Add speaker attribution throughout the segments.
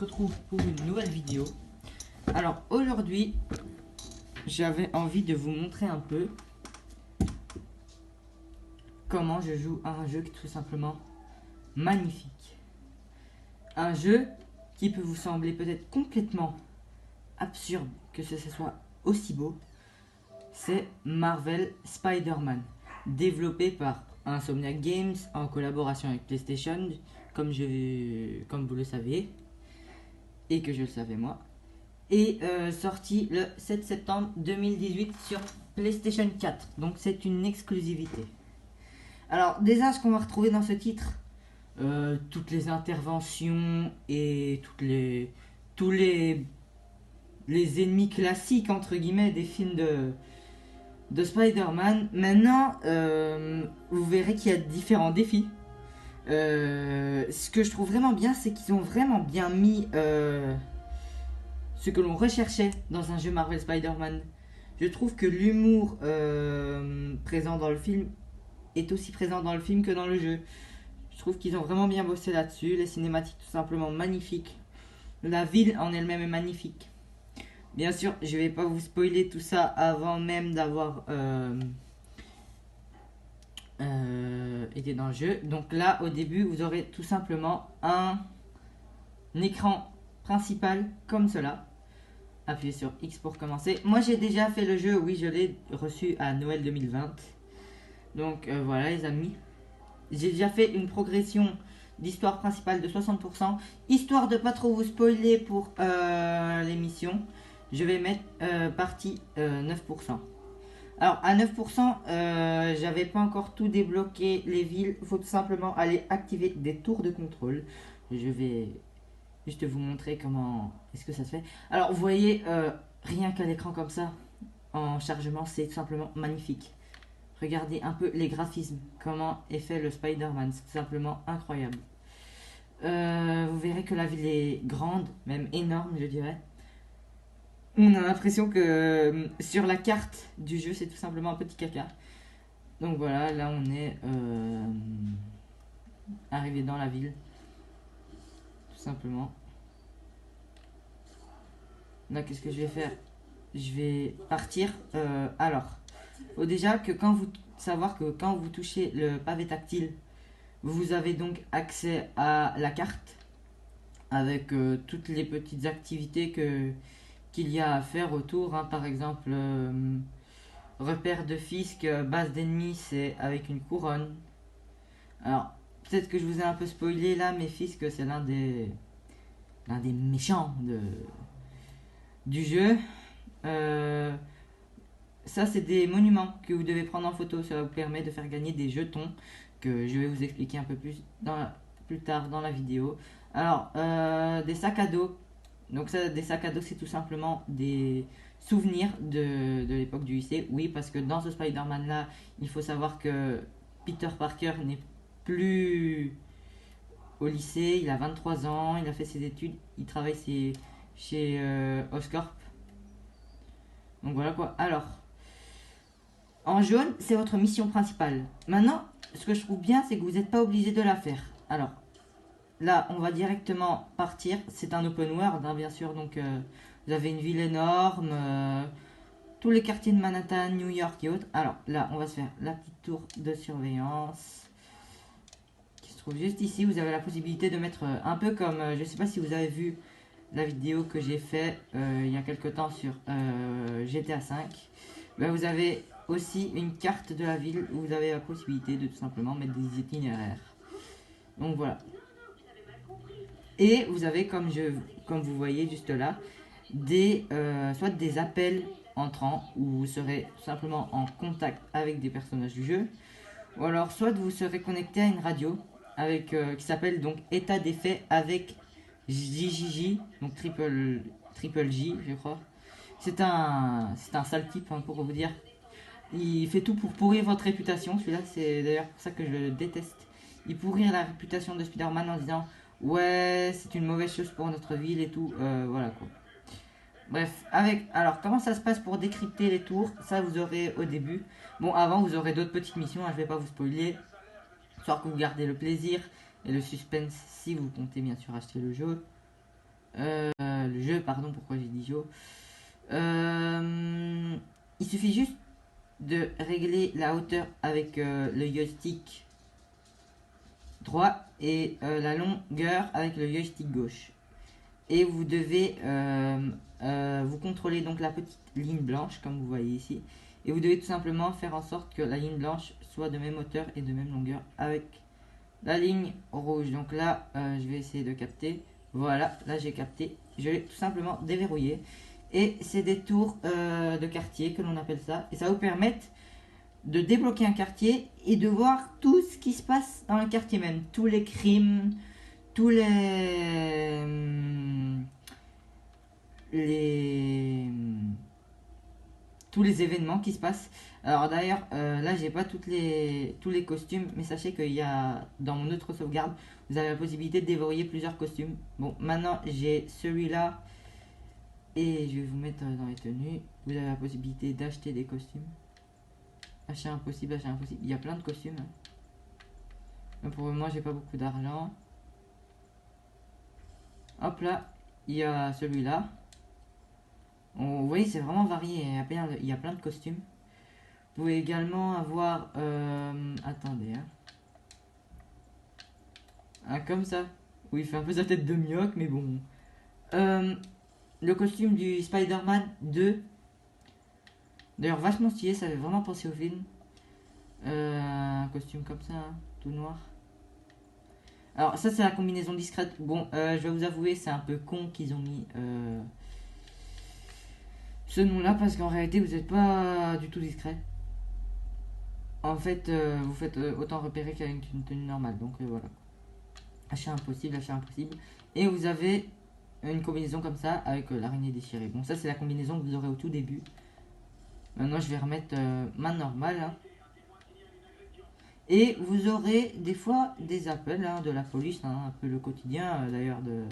Speaker 1: retrouve pour une nouvelle vidéo. Alors aujourd'hui, j'avais envie de vous montrer un peu comment je joue à un jeu qui est tout simplement magnifique. Un jeu qui peut vous sembler peut-être complètement absurde que ce soit aussi beau. C'est Marvel Spider-Man, développé par Insomniac Games en collaboration avec PlayStation, comme vous le savez, et que je le savais moi, et sorti le 7 septembre 2018 sur PlayStation 4, donc c'est une exclusivité. Alors déjà, ce qu'on va retrouver dans ce titre, toutes les interventions et tous les ennemis classiques entre guillemets des films de Spider-Man. Maintenant, vous verrez qu'il y a différents défis. Ce que je trouve vraiment bien, c'est qu'ils ont vraiment bien mis ce que l'on recherchait dans un jeu Marvel Spider-Man. Je trouve que l'humour présent dans le film est aussi présent dans le film que dans le jeu. Je trouve qu'ils ont vraiment bien bossé là-dessus. Les cinématiques tout simplement magnifiques. La ville en elle-même est magnifique. Bien sûr, je vais pas vous spoiler tout ça avant même d'avoir été dans le jeu. Donc là, au début, vous aurez tout simplement un écran principal comme cela. Appuyez sur X pour commencer. Moi, j'ai déjà fait le jeu. Oui, je l'ai reçu à Noël 2020. Donc voilà, les amis. J'ai déjà fait une progression d'histoire principale de 60%. Histoire de pas trop vous spoiler pour l'émission, je vais mettre partie 9%. Alors à 9%, j'avais pas encore tout débloqué les villes. Il faut tout simplement aller activer des tours de contrôle. Je vais juste vous montrer comment est-ce que ça se fait. Alors vous voyez, rien qu'à l'écran comme ça, en chargement, c'est tout simplement magnifique. Regardez un peu les graphismes, comment est fait le Spider-Man, c'est tout simplement incroyable. Vous verrez que la ville est grande, même énorme je dirais. On a l'impression que sur la carte du jeu c'est tout simplement un petit caca. Donc voilà, là on est arrivé dans la ville, tout simplement. Là qu'est-ce que je vais faire? Je vais partir. Alors, faut déjà que savoir que quand vous touchez le pavé tactile, vous avez donc accès à la carte avec toutes les petites activités qu'il y a à faire autour, hein. Par exemple, repère de Fisk, base d'ennemis, c'est avec une couronne. Alors, peut-être que je vous ai un peu spoilé là, mais Fisk, c'est l'un des méchants du jeu. Ça, c'est des monuments que vous devez prendre en photo. Ça vous permet de faire gagner des jetons que je vais vous expliquer un peu plus tard dans la vidéo. Alors, des sacs à dos. Donc ça, des sacs à dos, c'est tout simplement des souvenirs de l'époque du lycée. Oui, parce que dans ce Spider-Man là, il faut savoir que Peter Parker n'est plus au lycée. Il a 23 ans, il a fait ses études, il travaille chez Oscorp. Donc voilà quoi. Alors, en jaune, c'est votre mission principale. Maintenant, ce que je trouve bien, c'est que vous n'êtes pas obligé de la faire. Alors, là, on va directement partir. C'est un open world, hein, bien sûr. Donc, vous avez une ville énorme. Tous les quartiers de Manhattan, New York et autres. Alors, là, on va se faire la petite tour de surveillance qui se trouve juste ici. Vous avez la possibilité de mettre un peu comme... je ne sais pas si vous avez vu la vidéo que j'ai fait il y a quelques temps sur GTA 5. Ben, vous avez aussi une carte de la ville où vous avez la possibilité de tout simplement mettre des itinéraires. Donc voilà. Et vous avez, comme vous voyez juste là, soit des appels entrants où vous serez tout simplement en contact avec des personnages du jeu, ou alors soit vous serez connecté à une radio avec qui s'appelle donc état des faits avec JJJ, donc triple J je crois. C'est un sale type, hein, pour vous dire. Il fait tout pour pourrir votre réputation. Celui-là, c'est d'ailleurs pour ça que je le déteste. Il pourrit la réputation de Spider-Man en disant ouais, c'est une mauvaise chose pour notre ville et tout. Voilà quoi. Bref, alors comment ça se passe pour décrypter les tours? Ça, vous aurez au début. Bon, avant, vous aurez d'autres petites missions, hein, je vais pas vous spoiler. Soit que vous gardez le plaisir et le suspense si vous comptez bien sûr acheter le jeu. pardon, pourquoi j'ai dit Jo. Il suffit juste de régler la hauteur avec le joystick droit et la longueur avec le joystick gauche. Et vous devez vous contrôler donc la petite ligne blanche comme vous voyez ici. Et vous devez tout simplement faire en sorte que la ligne blanche soit de même hauteur et de même longueur avec la ligne rouge. Donc là, je vais essayer de capter. Voilà, là j'ai capté. Je l'ai tout simplement déverrouillé. Et c'est des tours de quartier que l'on appelle ça. Et ça va vous permettre de débloquer un quartier et de voir tout ce qui se passe dans le quartier même. Tous les crimes, tous tous les événements qui se passent. Alors d'ailleurs, là j'ai pas tous les costumes, mais sachez qu'il y a dans mon autre sauvegarde, vous avez la possibilité de déverrouiller plusieurs costumes. Bon, maintenant j'ai celui-là et je vais vous mettre dans les tenues. Vous avez la possibilité d'acheter des costumes. Achat impossible, achat impossible. Il y a plein de costumes. Mais pour moi, j'ai pas beaucoup d'argent. Hop là, il y a celui-là. Vous voyez, c'est vraiment varié. Il y a plein de costumes. Vous pouvez également avoir... attendez. Comme ça. Oui, il fait un peu sa tête de mioc, mais bon. Le costume du Spider-Man 2. D'ailleurs, vachement stylé, ça fait vraiment penser au film. Un costume comme ça, hein, tout noir. Alors, ça, c'est la combinaison discrète. Bon, je vais vous avouer, c'est un peu con qu'ils ont mis ce nom-là, parce qu'en réalité, vous n'êtes pas du tout discret. En fait, vous faites autant repérer qu'avec une tenue normale. Donc, voilà. Achat impossible, achat impossible. Et vous avez une combinaison comme ça, avec l'araignée déchirée. Bon, ça, c'est la combinaison que vous aurez au tout début. Maintenant, je vais remettre ma normale. Hein. Et vous aurez des fois des appels de la police, un peu le quotidien d'ailleurs de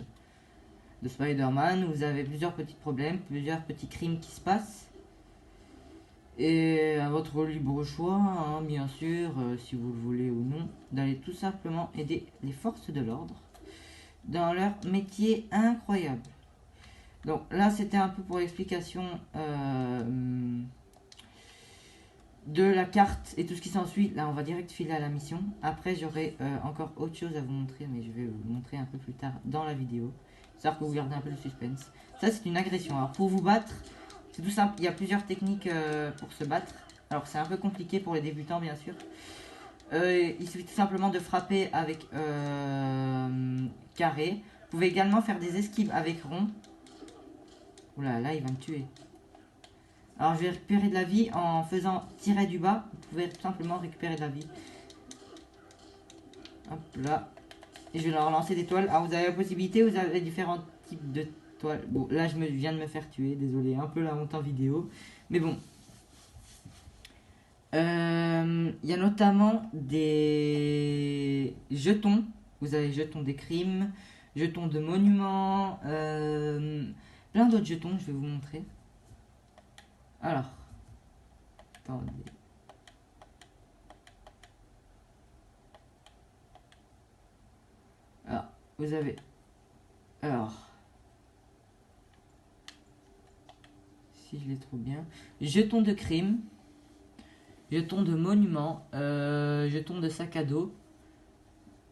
Speaker 1: Spider-Man. Vous avez plusieurs petits problèmes, plusieurs petits crimes qui se passent. Et à votre libre choix, bien sûr, si vous le voulez ou non, d'aller tout simplement aider les forces de l'ordre dans leur métier incroyable. Donc là, c'était un peu pour l'explication de la carte et tout ce qui s'ensuit. Là, on va direct filer à la mission. Après, j'aurai encore autre chose à vous montrer, mais je vais vous montrer un peu plus tard dans la vidéo. C'est-à-dire que vous gardez un peu le suspense. Ça, c'est une agression. Alors, pour vous battre, c'est tout simple. Il y a plusieurs techniques pour se battre. Alors, c'est un peu compliqué pour les débutants, bien sûr. Il suffit tout simplement de frapper avec carré. Vous pouvez également faire des esquives avec rond. Oula, là, il va me tuer. Alors je vais récupérer de la vie en faisant tirer du bas. Vous pouvez tout simplement récupérer de la vie. Hop là. Et je vais leur lancer des toiles. Alors vous avez la possibilité, vous avez différents types de toiles. Bon là je viens de me faire tuer. Désolé, un peu la honte en vidéo. Mais bon. Il y a notamment des jetons. Vous avez jetons des crimes, jetons de monuments, plein d'autres jetons, je vais vous montrer. Alors, attendez. Alors, vous avez... Alors, si je les trouve bien. Jetons de crime, jetons de monument, jetons de sac à dos.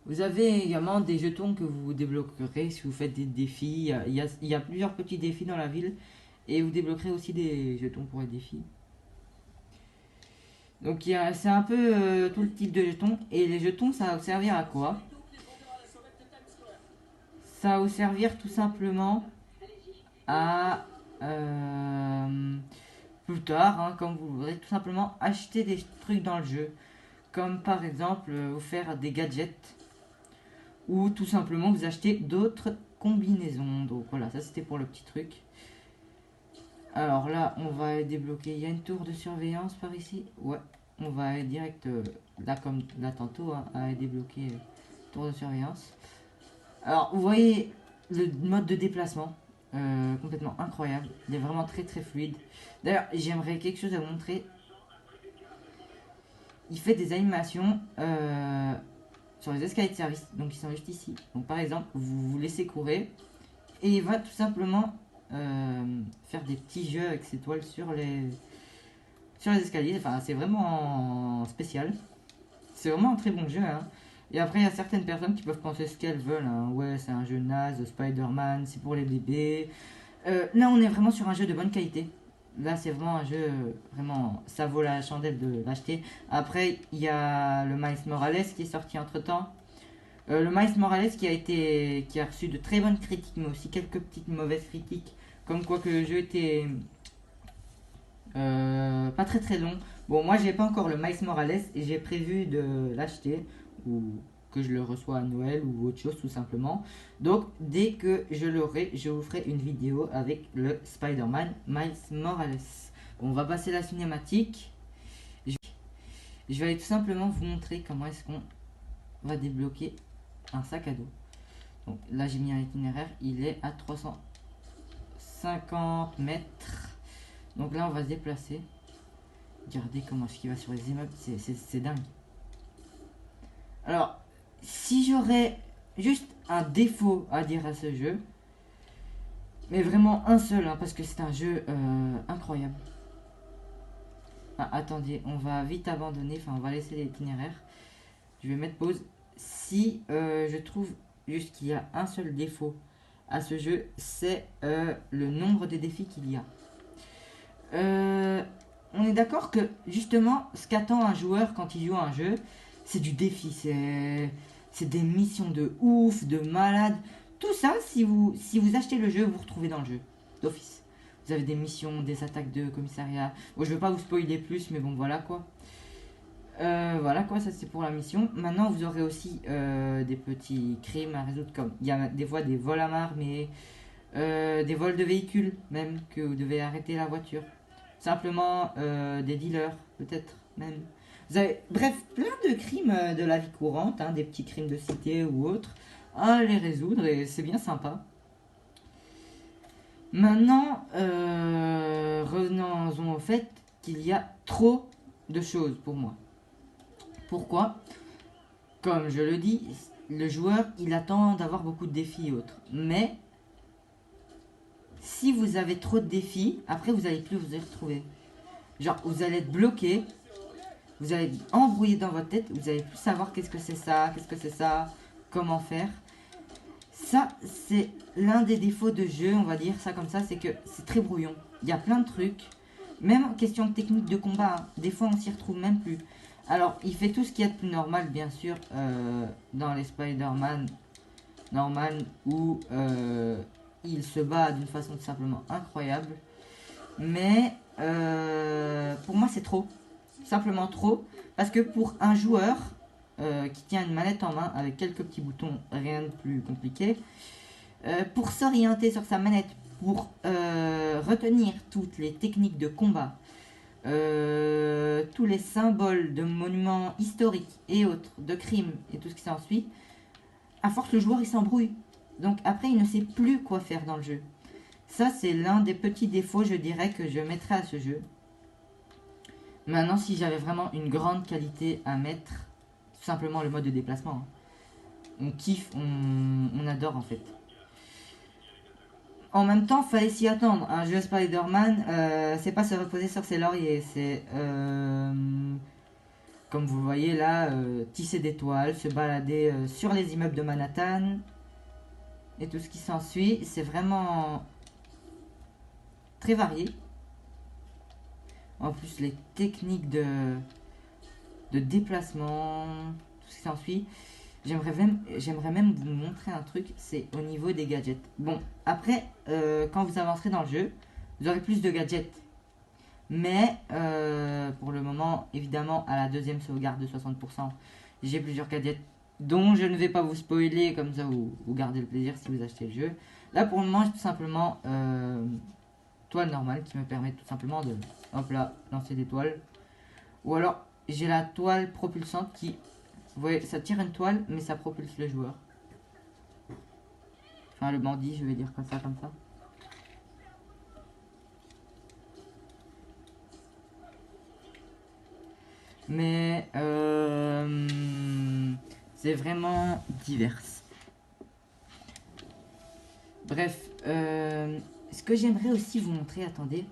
Speaker 1: Vous avez également des jetons que vous débloquerez si vous faites des défis. Il y a plusieurs petits défis dans la ville. Et vous débloquerez aussi des jetons pour les défis. Donc c'est un peu tout le type de jetons. Et les jetons, ça va vous servir à quoi? Ça va vous servir tout simplement à... plus tard, quand vous voudrez tout simplement acheter des trucs dans le jeu. Comme par exemple vous faire des gadgets. Ou tout simplement vous acheter d'autres combinaisons. Donc voilà, ça c'était pour le petit truc. Alors là, on va débloquer. Il y a une tour de surveillance par ici. Ouais, on va aller direct là, comme là tantôt, à débloquer tour de surveillance. Alors, vous voyez le mode de déplacement complètement incroyable. Il est vraiment très très fluide. D'ailleurs, j'aimerais quelque chose à vous montrer. Il fait des animations sur les escaliers de service. Donc, ils sont juste ici. Donc, par exemple, vous vous laissez courir et il va tout simplement faire des petits jeux avec ces toiles sur les escaliers. Enfin, c'est vraiment spécial. C'est vraiment un très bon jeu, hein. Et après, il y a certaines personnes qui peuvent penser ce qu'elles veulent, hein. Ouais, c'est un jeu naze, Spider-Man, c'est pour les bébés. Là, on est vraiment sur un jeu de bonne qualité. Là, c'est vraiment un jeu, vraiment, ça vaut la chandelle de l'acheter. Après, il y a le Miles Morales qui est sorti entre-temps. Le Miles Morales qui a reçu de très bonnes critiques, mais aussi quelques petites mauvaises critiques, comme quoi que le jeu était pas très très long. Bon, moi j'ai pas encore le Miles Morales et j'ai prévu de l'acheter ou que je le reçois à Noël ou autre chose tout simplement. Donc dès que je l'aurai, je vous ferai une vidéo avec le Spider-Man Miles Morales. Bon, on va passer la cinématique. Je vais aller tout simplement vous montrer comment est-ce qu'on va débloquer un sac à dos. Donc là j'ai mis un itinéraire, il est à 350 mètres. Donc là on va se déplacer. Regardez comment est-ce qu'il va sur les immeubles, c'est dingue. Alors, si j'aurais juste un défaut à dire à ce jeu, mais vraiment un seul, hein, parce que c'est un jeu incroyable. Ah, attendez, on va vite abandonner, enfin on va laisser l'itinéraire. Je vais mettre pause. Si je trouve juste qu'il y a un seul défaut à ce jeu, c'est le nombre de défis qu'il y a. On est d'accord que justement, ce qu'attend un joueur quand il joue à un jeu, c'est du défi, c'est des missions de ouf, de malade. Tout ça, si vous achetez le jeu, vous retrouvez dans le jeu, d'office. Vous avez des missions, des attaques de commissariat. Bon, je veux pas vous spoiler plus, mais bon, voilà quoi. Voilà quoi, ça c'est pour la mission. Maintenant, vous aurez aussi des petits crimes à résoudre, comme il y a des fois des vols à main armés, des vols de véhicules, même que vous devez arrêter la voiture. Simplement des dealers, peut-être même. Vous avez, bref, plein de crimes de la vie courante, hein, des petits crimes de cité ou autres, à les résoudre et c'est bien sympa. Maintenant, revenons-en au fait qu'il y a trop de choses pour moi. Pourquoi? Comme je le dis, le joueur, il attend d'avoir beaucoup de défis et autres. Mais, si vous avez trop de défis, après vous n'allez plus vous y retrouver. Genre, vous allez être bloqué, vous allez être embrouillé dans votre tête, vous allez plus savoir qu'est-ce que c'est ça, comment faire. Ça, c'est l'un des défauts de jeu, on va dire ça comme ça, c'est que c'est très brouillon. Il y a plein de trucs, même en question de technique de combat, hein, des fois on s'y retrouve même plus. Alors, il fait tout ce qu'il y a de plus normal, bien sûr, dans les Spider-Man normal, où il se bat d'une façon tout simplement incroyable. Mais pour moi, c'est trop. Simplement trop. Parce que pour un joueur qui tient une manette en main avec quelques petits boutons, rien de plus compliqué, pour s'orienter sur sa manette, pour retenir toutes les techniques de combat, tous les symboles de monuments historiques et autres, de crimes et tout ce qui s'ensuit, à force le joueur il s'embrouille. Donc après il ne sait plus quoi faire dans le jeu. Ça c'est l'un des petits défauts je dirais que je mettrais à ce jeu. Maintenant si j'avais vraiment une grande qualité à mettre, tout simplement le mode de déplacement. On kiffe, on adore en fait. En même temps, fallait s'y attendre. Un jeu Spider-Man, c'est pas se reposer sur ses lauriers. C'est, comme vous voyez là, tisser des toiles, se balader sur les immeubles de Manhattan. Et tout ce qui s'ensuit. C'est vraiment très varié. En plus, les techniques de déplacement, tout ce qui s'ensuit. J'aimerais même vous montrer un truc, c'est au niveau des gadgets. Bon, après, quand vous avancerez dans le jeu, vous aurez plus de gadgets. Mais, pour le moment, évidemment, à la deuxième sauvegarde de 60%, j'ai plusieurs gadgets dont je ne vais pas vous spoiler, comme ça vous gardez le plaisir si vous achetez le jeu. Là, pour le moment, j'ai tout simplement toile normale qui me permet tout simplement de, hop là, lancer des toiles. Ou alors, j'ai la toile propulsante qui... Vous voyez, ça tire une toile, mais ça propulse le joueur. Enfin, le bandit, je vais dire comme ça, comme ça. Mais, c'est vraiment divers. Bref, ce que j'aimerais aussi vous montrer, attendez,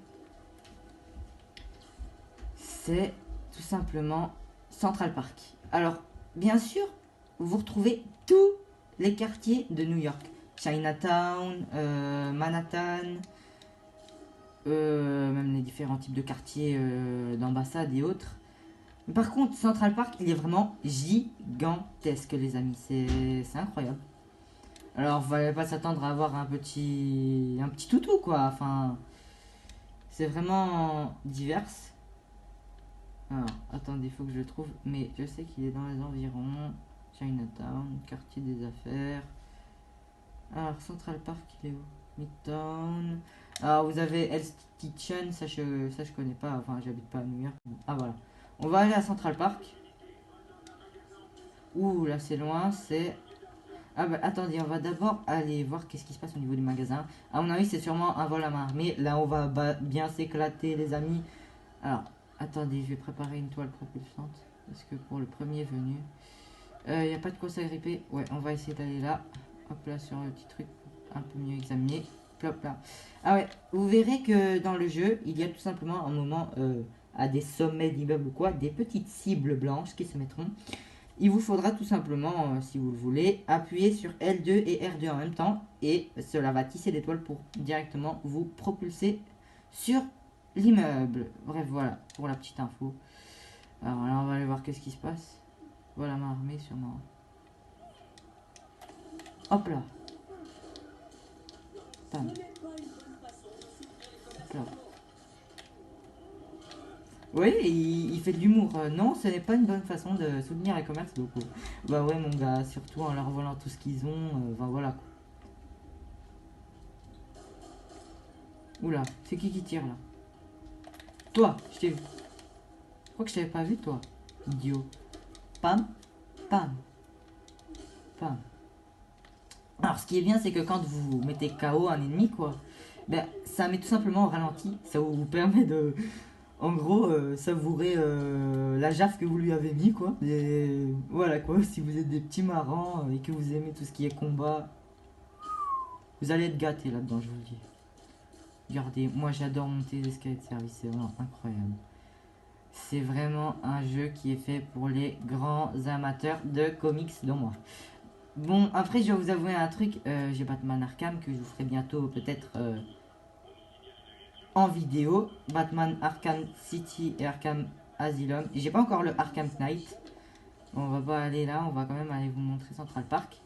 Speaker 1: c'est tout simplement Central Park. Alors, bien sûr, vous retrouvez tous les quartiers de New York. Chinatown, Manhattan, même les différents types de quartiers d'ambassade et autres. Par contre, Central Park, il est vraiment gigantesque, les amis. C'est incroyable. Alors, vous n'allez pas s'attendre à avoir un petit toutou, quoi. Enfin, c'est vraiment divers. Alors, attendez, il faut que je le trouve. Mais je sais qu'il est dans les environs. Chinatown, quartier des affaires. Alors, Central Park, il est où? Midtown. Alors, vous avez Hell's Kitchen. Ça, je connais pas. Enfin, j'habite pas à New York. Ah, voilà. On va aller à Central Park. Ouh, là, c'est loin. C'est... Ah bah attendez, on va d'abord aller voir qu'est-ce qui se passe au niveau du magasin. À mon avis, c'est sûrement un vol à main armée. Là, on va bien s'éclater, les amis. Alors, attendez, je vais préparer une toile propulsante. Parce que pour le premier venu, il n'y a pas de quoi s'agripper. Ouais, on va essayer d'aller là. Hop là, sur le petit truc pour un peu mieux examiner. Plop là. Ah ouais, vous verrez que dans le jeu, il y a tout simplement un moment à des sommets d'immeubles ou quoi, des petites cibles blanches qui se mettront. Il vous faudra tout simplement, si vous le voulez, appuyer sur L2 et R2 en même temps. Et cela va tisser des toiles pour directement vous propulser sur l'immeuble. Bref, voilà, pour la petite info. Alors là, on va aller voir qu'est-ce qui se passe. Voilà ma armée sûrement. Hop là. Bam. Hop là. Oui, il fait de l'humour. Non, ce n'est pas une bonne façon de soutenir les commerces locaux. Bah ouais, mon gars, surtout en leur volant tout ce qu'ils ont. Enfin voilà quoi. Oula, c'est qui tire là? Toi, je t'ai vu. Je crois que je t'avais pas vu, toi. Idiot. Pam, pam, pam. Alors, ce qui est bien, c'est que quand vous mettez KO un ennemi, quoi, ben, ça met tout simplement au ralenti. Ça vous permet de, en gros, savourer la gaffe que vous lui avez mis, quoi. Et voilà, quoi. Si vous êtes des petits marrants et que vous aimez tout ce qui est combat, vous allez être gâtés là-dedans, je vous le dis. Regardez, moi j'adore monter les escaliers de service, c'est vraiment incroyable. C'est vraiment un jeu qui est fait pour les grands amateurs de comics dont moi. Bon, après je vais vous avouer un truc, j'ai Batman Arkham que je vous ferai bientôt peut-être en vidéo. Batman Arkham City et Arkham Asylum. J'ai pas encore le Arkham Knight. Bon, on va pas aller là, on va quand même aller vous montrer Central Park.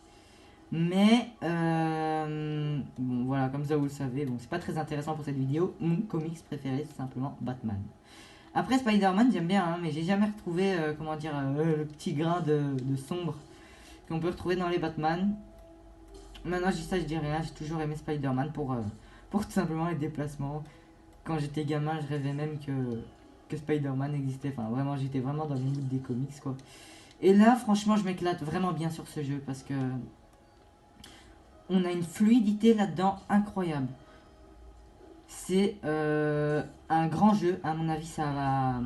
Speaker 1: Mais, bon voilà, comme ça vous le savez, bon c'est pas très intéressant pour cette vidéo. Mon comics préféré c'est simplement Batman. Après Spider-Man j'aime bien, hein, mais j'ai jamais retrouvé, comment dire, le petit grain de sombre qu'on peut retrouver dans les Batman. Maintenant je dis ça, je dis rien, j'ai toujours aimé Spider-Man pour tout simplement les déplacements. Quand j'étais gamin, je rêvais même que Spider-Man existait. Enfin vraiment, j'étais vraiment dans le mood des comics quoi. Et là franchement je m'éclate vraiment bien sur ce jeu parce que on a une fluidité là-dedans incroyable. C'est un grand jeu, à mon avis ça va...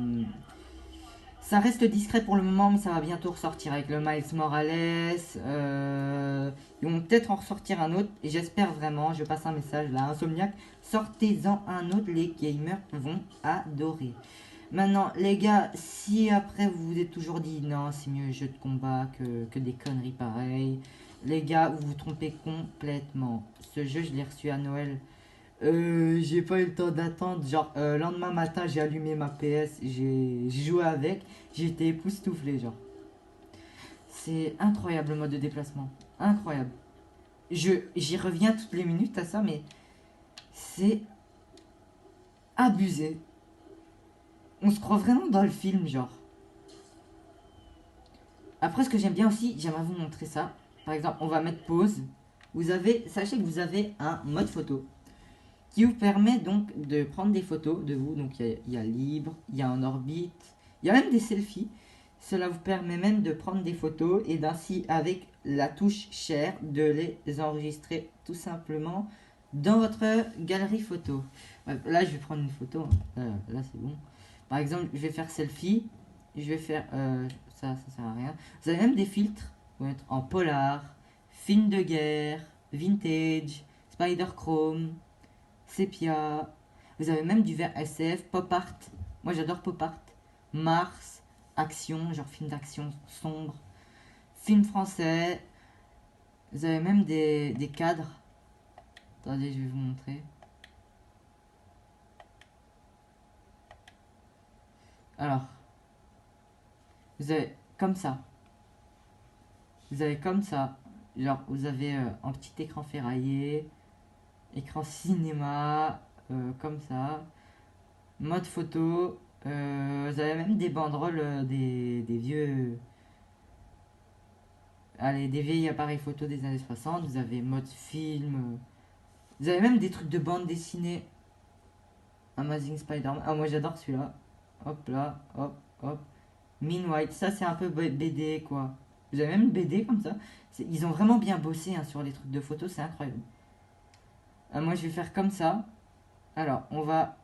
Speaker 1: ça reste discret pour le moment, mais ça va bientôt ressortir avec le Miles Morales. Ils vont peut-être en ressortir un autre, et j'espère vraiment, je passe un message là, Insomniac, sortez-en un autre, les gamers vont adorer. Maintenant, les gars, si après vous vous êtes toujours dit, non, c'est mieux jeu de combat que des conneries pareilles, les gars, vous vous trompez complètement. Ce jeu, je l'ai reçu à Noël. J'ai pas eu le temps d'attendre. Genre, lendemain matin, j'ai allumé ma PS, j'ai joué avec, j'ai été époustouflé, genre. C'est incroyable le mode de déplacement. Incroyable. J'y reviens toutes les minutes à ça, mais c'est abusé. On se croit vraiment dans le film, genre. Après, ce que j'aime bien aussi, j'aimerais vous montrer ça. Par exemple, on va mettre pause. Sachez que vous avez un mode photo qui vous permet donc de prendre des photos de vous. Donc il y a libre, il y a en orbite, il y a même des selfies. Cela vous permet même de prendre des photos et d'ainsi avec la touche share de les enregistrer tout simplement dans votre galerie photo. Là je vais prendre une photo, hein. Là c'est bon. Par exemple je vais faire selfie, je vais faire ça sert à rien. Vous avez même des filtres, vous pouvez mettre en polar, film de guerre, vintage, spider chrome, sépia. Vous avez même du vert SF, pop art. Moi j'adore pop art. Mars, action, genre film d'action sombre. Film français. Vous avez même des cadres. Attendez, je vais vous montrer. Alors, vous avez comme ça. Vous avez comme ça. Genre, vous avez un petit écran ferraillé, écran cinéma, comme ça. Mode photo. Vous avez même des banderoles, des vieux. Allez, des vieilles appareils photo des années 60. Vous avez mode film. Vous avez même des trucs de bande dessinée. Amazing Spider-Man. Ah, moi j'adore celui-là. Hop là, hop, hop. Mean White, ça c'est un peu BD quoi. Vous avez même une BD comme ça. Ils ont vraiment bien bossé hein, sur les trucs de photos, c'est incroyable. Moi je vais faire comme ça. Alors, on va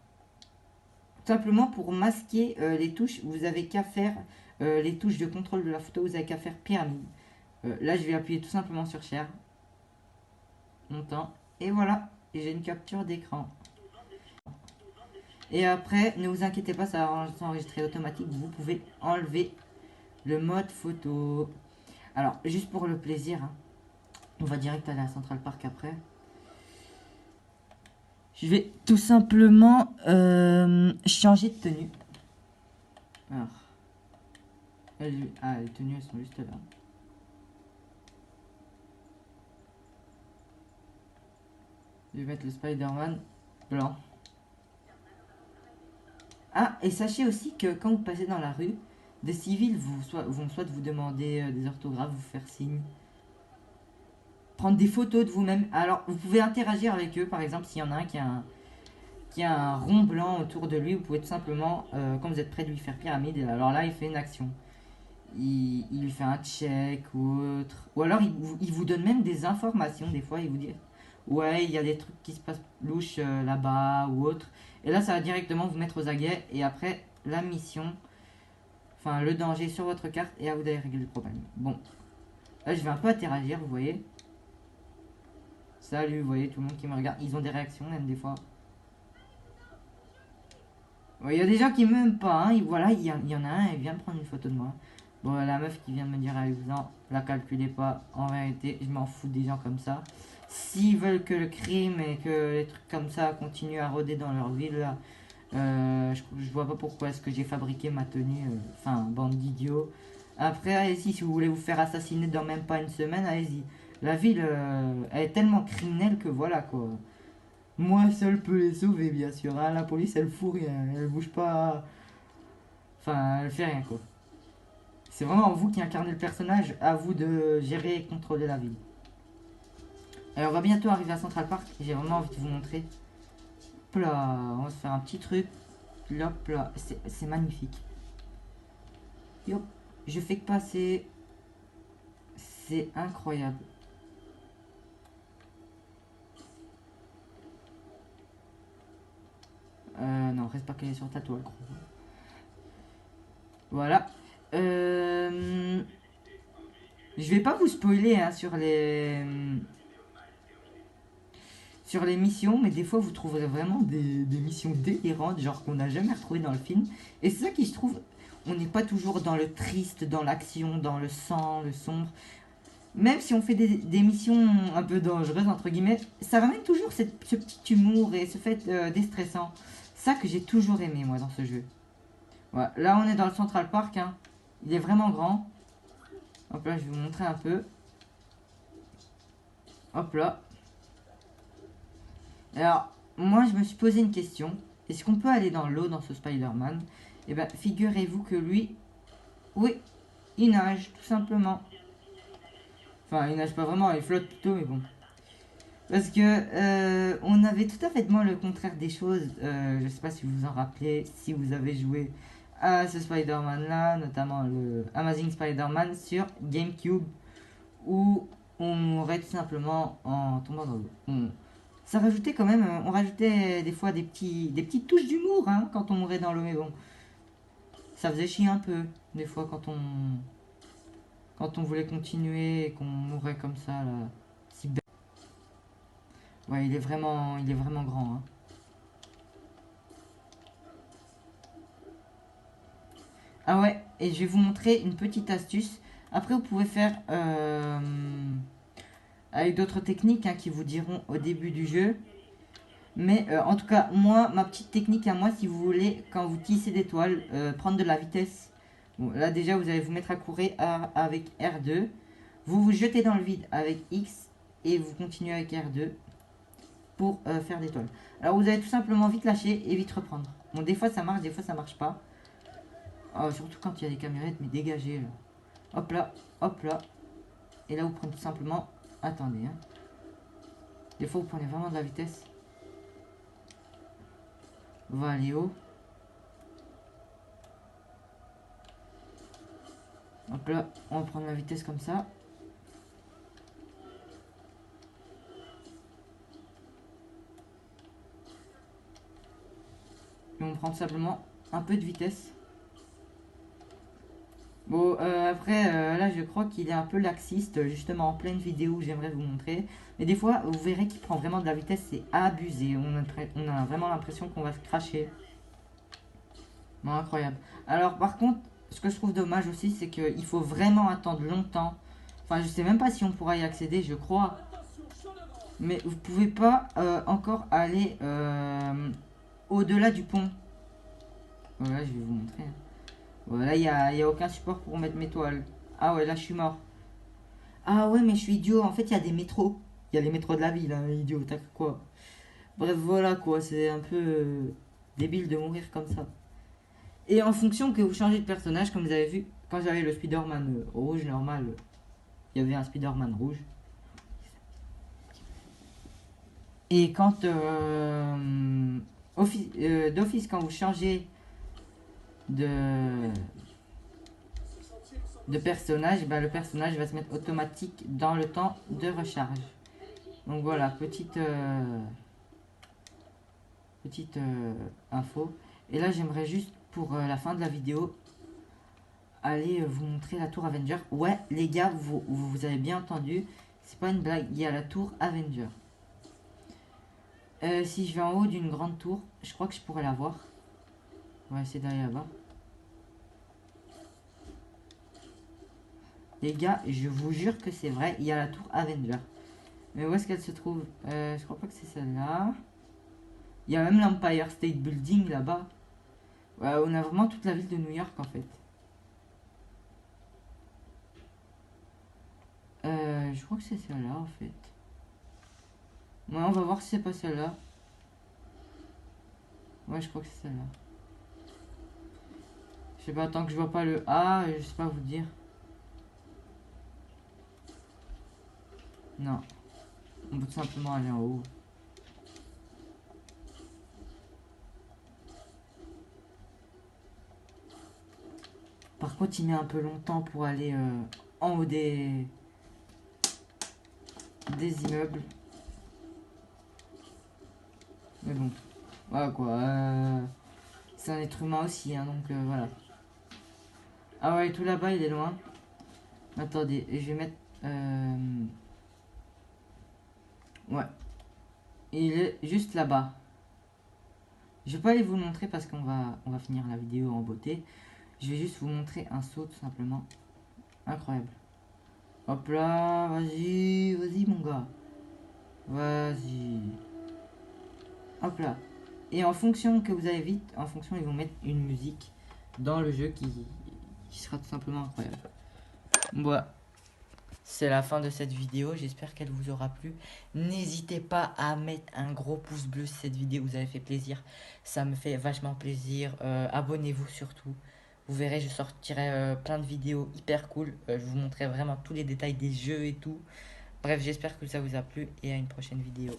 Speaker 1: simplement pour masquer les touches, vous avez qu'à faire les touches de contrôle de la photo, vous avez qu'à faire pyramide. Là je vais appuyer tout simplement sur Share. Montant. Et voilà, j'ai une capture d'écran. Et après, ne vous inquiétez pas, ça va s'enregistrer automatique. Vous pouvez enlever le mode photo. Alors, juste pour le plaisir, hein, on va direct aller à Central Park après. Je vais tout simplement changer de tenue. Alors, les tenues, elles sont juste là. Je vais mettre le Spider-Man blanc. Ah, et sachez aussi que quand vous passez dans la rue, des civils vont soit vous demander des orthographes, vous faire signe, prendre des photos de vous-même. Alors, vous pouvez interagir avec eux, par exemple, s'il y en a un qui a un rond blanc autour de lui, vous pouvez tout simplement, quand vous êtes près de lui faire pyramide, alors là, il fait une action. Il lui fait un check ou autre. Ou alors, il vous donne même des informations, des fois, il vous dit, ouais, il y a des trucs qui se passent louches là-bas ou autre. Et là, ça va directement vous mettre aux aguets. Et après, la mission, enfin, le danger sur votre carte, et à vous d'aller régler le problème. Bon, là, je vais un peu interagir, vous voyez. Salut, vous voyez, tout le monde qui me regarde. Ils ont des réactions, même des fois. Il y a des gens qui m'aiment pas, hein. Voilà, il y en a un, il vient prendre une photo de moi. Bon, la meuf qui vient de me dire, allez, vous en, la calculez pas. En vérité, je m'en fous des gens comme ça. S'ils veulent que le crime et que les trucs comme ça continuent à rôder dans leur ville, là, je vois pas pourquoi est-ce que j'ai fabriqué ma tenue. Enfin, bande d'idiots. Après, allez-y, si vous voulez vous faire assassiner dans même pas une semaine, allez-y. La ville, elle est tellement criminelle que voilà, quoi. Moi seul peux les sauver, bien sûr. Hein. La police, elle fout rien. Elle bouge pas. Enfin, elle fait rien, quoi. C'est vraiment vous qui incarnez le personnage. À vous de gérer et contrôler la ville. Alors, on va bientôt arriver à Central Park. J'ai vraiment envie de vous montrer. Hop là, on va se faire un petit truc. Hop là, c'est magnifique. Hop, je fais que passer. C'est incroyable. Non, reste pas calé sur ta toile, gros. Voilà. Je vais pas vous spoiler hein, sur les missions, mais des fois vous trouverez vraiment des missions délirantes, genre qu'on n'a jamais retrouvées dans le film. Et c'est ça qui je trouve, on n'est pas toujours dans le triste, dans l'action, dans le sang, le sombre. Même si on fait des missions un peu dangereuses, entre guillemets, ça ramène toujours ce petit humour et ce fait déstressant. Ça que j'ai toujours aimé moi dans ce jeu. Voilà. Là on est dans le Central Park, hein. Il est vraiment grand. Hop là, je vais vous montrer un peu. Hop là. Alors, moi je me suis posé une question. Est-ce qu'on peut aller dans l'eau dans ce Spider-Man? Eh bien, figurez-vous que lui, oui, il nage, tout simplement. Enfin, il nage pas vraiment, il flotte plutôt, mais bon. Parce que on avait tout à fait le contraire des choses. Je sais pas si vous vous en rappelez, si vous avez joué à ce Spider-Man là, notamment le Amazing Spider-Man sur GameCube, où on mourrait tout simplement en tombant dans l'eau. Ça rajoutait quand même, on rajoutait des fois des petites touches d'humour hein, quand on mourait dans l'eau, mais bon, ça faisait chier un peu des fois quand on voulait continuer et qu'on mourait comme ça là. Si bête. Ouais, il est vraiment grand. Hein. Ah ouais, et je vais vous montrer une petite astuce. Après, vous pouvez faire avec d'autres techniques hein, qui vous diront au début du jeu. Mais en tout cas, moi, ma petite technique à moi, si vous voulez, quand vous tissez des toiles, prendre de la vitesse. Bon, là déjà, vous allez vous mettre à courir avec R2. Vous vous jetez dans le vide avec X et vous continuez avec R2 pour faire des toiles. Alors vous allez tout simplement vite lâcher et vite reprendre. Bon, des fois ça marche, des fois ça marche pas. Surtout quand il y a des camionnettes, mais dégagez là. Hop là, hop là. Et là vous prenez tout simplement... Attendez, hein. Des fois vous prenez vraiment de la vitesse. On va aller haut. Hop là, on va prendre la vitesse comme ça. Et on prend simplement un peu de vitesse. Bon, après, là, je crois qu'il est un peu laxiste, justement, en pleine vidéo, j'aimerais vous montrer. Mais des fois, vous verrez qu'il prend vraiment de la vitesse, c'est abusé. On a vraiment l'impression qu'on va se cracher. Bon, incroyable. Alors, par contre, ce que je trouve dommage aussi, c'est qu'il faut vraiment attendre longtemps. Enfin, je sais même pas si on pourra y accéder, je crois. Mais vous pouvez pas encore aller au-delà du pont. Voilà, je vais vous montrer. Voilà, il y a aucun support pour mettre mes toiles. Ah ouais, là, je suis mort. Ah ouais, mais je suis idiot. En fait, il y a des métros. Il y a les métros de la ville, hein, idiot. T'as quoi? Bref, voilà quoi. C'est un peu débile de mourir comme ça. Et en fonction que vous changez de personnage, comme vous avez vu, quand j'avais le Spider-Man rouge normal, il y avait un Spider-Man rouge. Et quand d'office, quand vous changez de personnage, ben, le personnage va se mettre automatique dans le temps de recharge. Donc voilà, petite info. Et là, j'aimerais juste pour la fin de la vidéo aller vous montrer la tour Avenger. Ouais, les gars, vous avez bien entendu, c'est pas une blague, il y a la tour Avenger. Si je vais en haut d'une grande tour, je crois que je pourrais la voir. On va essayer d'aller là-bas. Les gars, je vous jure que c'est vrai, il y a la tour Avenger. Mais où est-ce qu'elle se trouve? Je crois pas que c'est celle-là. Il y a même l'Empire State Building là-bas. Ouais, on a vraiment toute la ville de New York en fait. Je crois que c'est celle-là en fait. Ouais, on va voir si c'est pas celle-là. Ouais, je crois que c'est celle-là. Je sais pas, tant que je vois pas le A, je sais pas vous dire. Non. On peut tout simplement aller en haut. Par contre, il met un peu longtemps pour aller en haut des immeubles. Mais bon. Voilà quoi. C'est un être humain aussi, hein, donc voilà. Ah ouais, tout là-bas, il est loin. Attendez, je vais mettre... Ouais. Il est juste là-bas. Je vais pas aller vous le montrer parce on va finir la vidéo en beauté. Je vais juste vous montrer un saut tout simplement. Incroyable. Hop là, vas-y, vas-y mon gars. Vas-y. Hop là. Et en fonction que vous allez vite, en fonction ils vont mettre une musique dans le jeu qui sera tout simplement incroyable. Voilà. C'est la fin de cette vidéo, j'espère qu'elle vous aura plu. N'hésitez pas à mettre un gros pouce bleu si cette vidéo vous avait fait plaisir. Ça me fait vachement plaisir. Abonnez-vous surtout. Vous verrez, je sortirai plein de vidéos hyper cool. Je vous montrerai vraiment tous les détails des jeux et tout. Bref, j'espère que ça vous a plu et à une prochaine vidéo.